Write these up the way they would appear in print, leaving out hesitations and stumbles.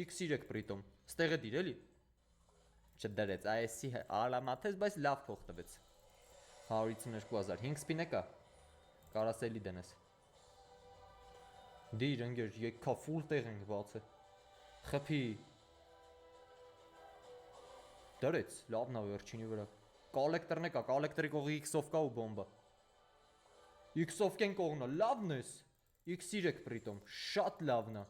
x3 պրիտոմ, ստեղ է դիր էլի, չդրեց, այսի ալամաթես, բայց լավ փող տվեց, 152,000, 5 սպին է կա, կարաս էլի դնես, դիր ընգեր, եկա ֆուլ տեղ ենք բաց է, խպի, դրեց, լավն է վերջինի վրա, կոլեկտորն է կա, կոլեկտորի կողի x-ով կա ու բոմբա, x-ով կեն կողնա, լավն ես, x3 պրիտոմ, շատ լավն է,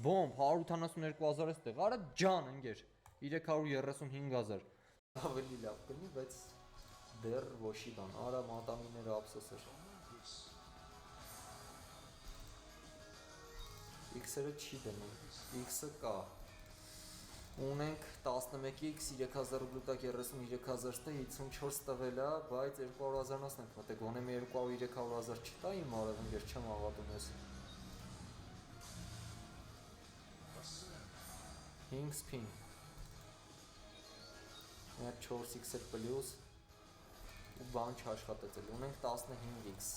բոմբ, 182,000 ես տեղ, արա ջան ընգեր, 335,000, ավելի լավ կլինի, բայց դեռ ոչի բան, արա մատամիները ափսոս էր, x-ը չի դնում, x-ը կա, ունենք 11x 3000 ռուբլու տակ 33,000 տե 54 տվել է, բայց 200,000-ն ենք մտե, գոնե մի 200-300,000 չտա իմ արև ընգեր չեմ ավատում ես, 5 սպին, մեր 4x-ել պլյուս ու բան չաշխատեց էլ, ունենք 15x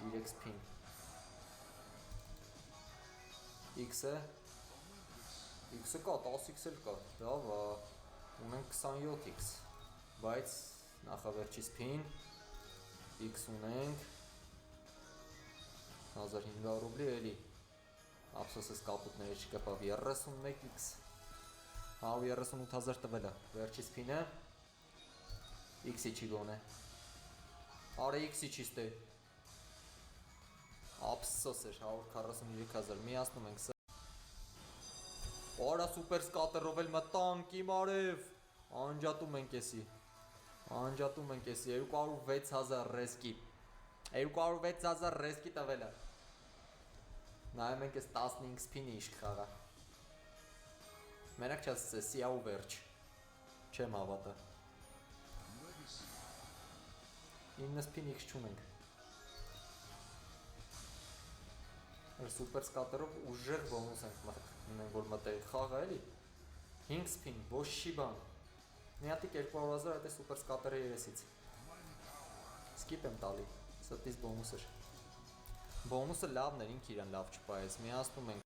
3 սպին, x-ը x-ը կա, 10x-էլ կա, լավ է, ունենք 27x, բայց նախավերջի սպին, x ունենք, 1500 ռուբլի էլի, ափսոս ես կապուտները չկպավ, 31x, 138,000 տվել է, վերջի սպինը, x-ի չի գոն է, արա x-ի չի ստե, ափսոս էր, 143,000, միասնում ենք սա, Արա սուպեր սկատերով էլ մտանք իմ արև, անջատում ենք եսի, 206,000 ռեսկի, 206,000 ռեսկի տվել է, նայում ենք ես 15 սպինի իշկ խաղա, մենակ չաս սիա ու վերջ, չեմ հավատա, 9 սպին x չունենք, Սուպեր սկատերով ուժեղ բոնուս ենք որ մտել խաղը էլի 5 սպին, ոչ չի բան մի հատիկ 200,000 այդ է սուպեր սկատերի երեսից սկիպ եմ տալի, ստից բոնուս էր բոնուսը լավն էր, ինք իրան լավ չպայեց, միասնում ենք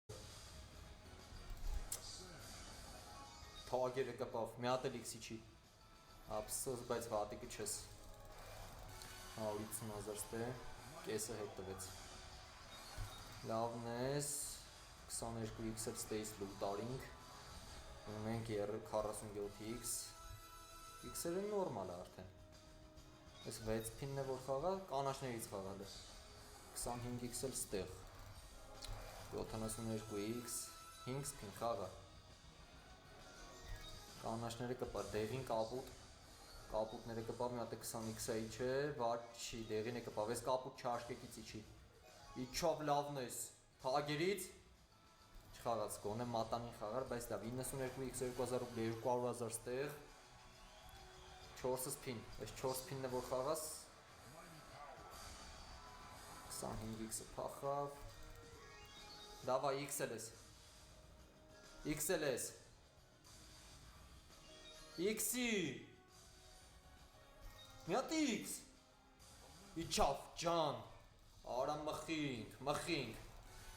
թագերը կպավ, մի հատ էլ x-ի չի ափսոս, բայց վատիկը չես 150,000 ստե, կեսը հետ տվեց լավն ես, 22x-ը ստեից լուտարինք, ունենք 47x, x-երը նորմալ է արդեն, ես 6 պինն է որ խաղա, կանաշներից խաղալ է, 25x-ել ստեղ, 72x, 5 պին խաղա, կանաշները կպար, դեղին կապուտ, կապուտները կպավ, մի հատ է 20x-այի չէ, վատ չի, դեղին է կպավ, ես կապուտ չաշկեկիցի չի, իչով լավն ես, թագերից, չխաղաց գոն է մատանին խաղար, բայց լավ, 92x 2000 ռուբլի, 200,000 ստեղ, 4 սպին, այս 4 սպինն է որ խաղաս, 25x-ը պախավ, դավա x-էլ ես, x-էլ ես, x-ի, մի հատ x, իչավ ճան, Արա մխինք,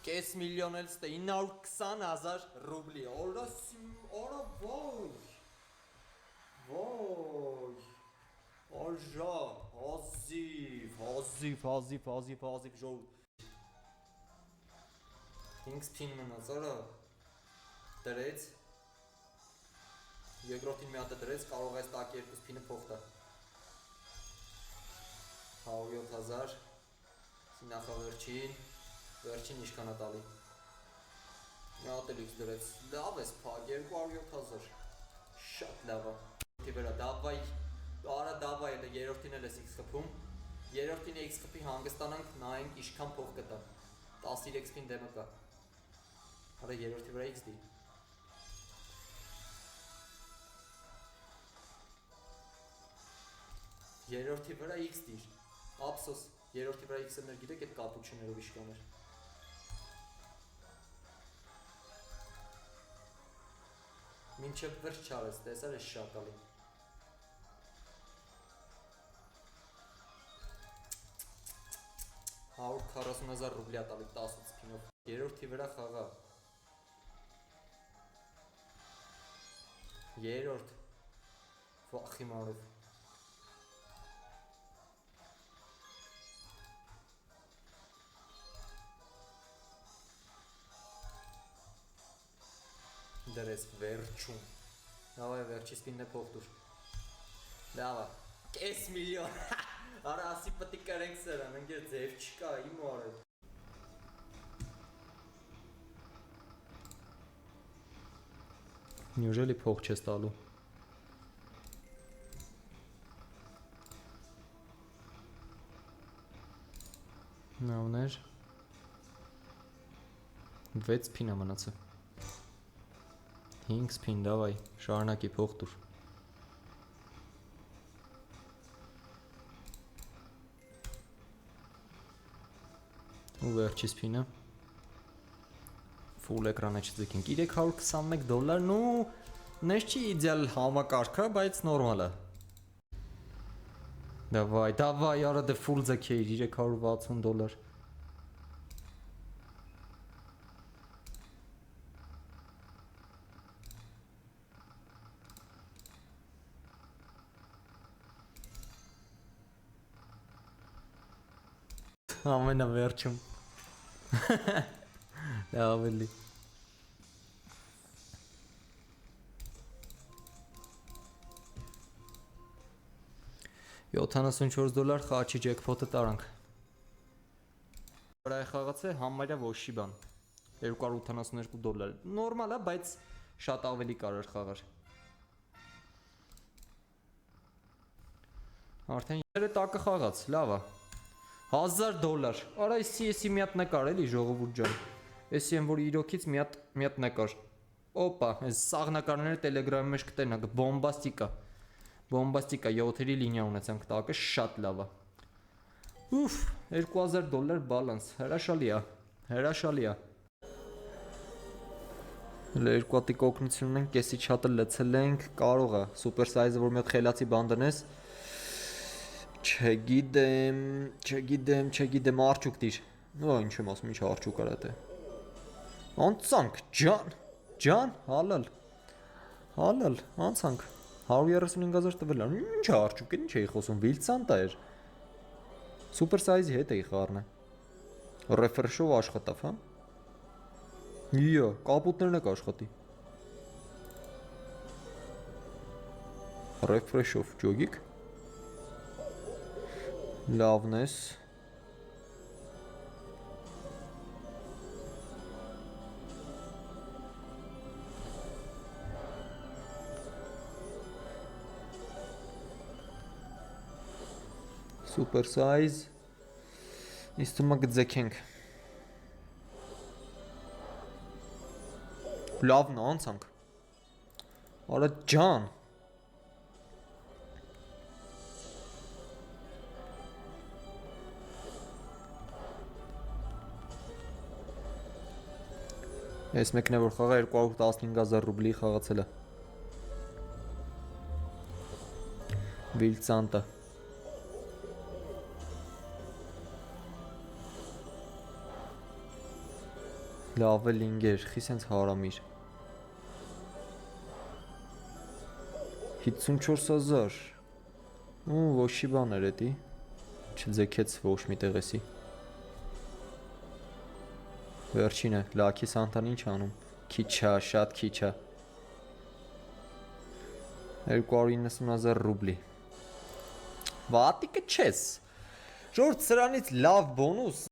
կես միլիոն էլ ստե, 920,000 ռուբլի, արա վայ, աժա, հազիվ ժոլ, 5 սպին մնաց, արա, դրեց, երկրորդին մի հատ է դրեց, կարող այս տակի 2 սպինը փող տա, 107,000 նախավերջին, վերջին իշքան է տալի, մի հատ էլ x դրեց, լավ ես պակ, 207,000, շատ լավ է, դավայ, արա դավայ էլ է, երորդին էլ ես x խպում, երորդին x խպի հանգստանանք, նայենք իշքան փող կտա, 13 սպին դեմը կա, արա երորդի վրա x դի, երորդի վրա x դիր, ափսոս, երորդի վրա x-ը մեր գիտեք այդ կապուչիներով իշկան էր, մինչև վերջ չարեց, տեսար ես շակալին, 140,000 ռուբլի ատալի 10 սպինով, երորդի վրա խաղա, երրորդ վախի մարով դրես վերջում լավ է վերջի սպինն է փող դուր լավ է կես միլիոն արա ասի պտի կրենք սրան ընկեր ձև չկա իմ արել Неужели փող չես տալու Նավներ 6 սպին է մնացել 5 սպին դավայ շարունակի փող տուր ու վերջի սպինը Full էկրանը չձգենք 321 դոլար նու նես չի իդեալ համակարգը բայց նորմալ է Давай արա դե full ձգեիր 360 դոլար ամենավերջում Լավ էլի 74 դոլար խաչի ջեքփոթը տարանք Վրա է խաղացել համարյա ոչի բան 282 դոլար նորմալ է բայց շատ ավելի կարար խաղար Արդեն երը տակը խաղաց լավ է 1000 դոլար արա էսի մի հատ նկար էլի ժողովուրդ ջան էսի եմ որ իրոքից մի հատ նկար օպա այս սաղ նկարները տելեգրամի մեջ կտենակ Բոմբաստիկա 7-երի լինիա ունեցանք տակը շատ լավ է Ուֆ 2000 դոլար բալանս հրաշալի է Հələ երկու հատի կօգնություն ունենք կեսի չաթը լցել ենք կարող է սուպեր սայզը որ մի հատ խելացի բան դնես Չգիտեմ արջուկ դիր ինչ եմ ասում ինչ արջուկ արա դե Անցանք ջան հալալ անցանք 135,000 տվել են ինչ արջուկ ինչ էի խոսում վիլցանտա էր Սուպեր սայզի հետ էի խառնը Ռեֆրեշով աշխատավ հա Իյո կապուտներն եք աշխատի Ռեֆրեշով ջոգիկ Լավն ես Super size Իսկ թվում է գձգենք Լավն է անցանք Արա ջան Այս մեկն է որ խաղա 215,000 ռուբլի խաղացել է Վիլցանտա Լավ է լինգեր, խի սենց հարամիր 54,000 Ոչի բան էր էտի Չձեքեց ոչ մի տեղեսի Վերջինը, լաքի սանտան ինչ անում Քիչ է, շատ քիչ է 290,000 ռուբլի Վատիկը չես Ժորդ սրանից լավ բոնուս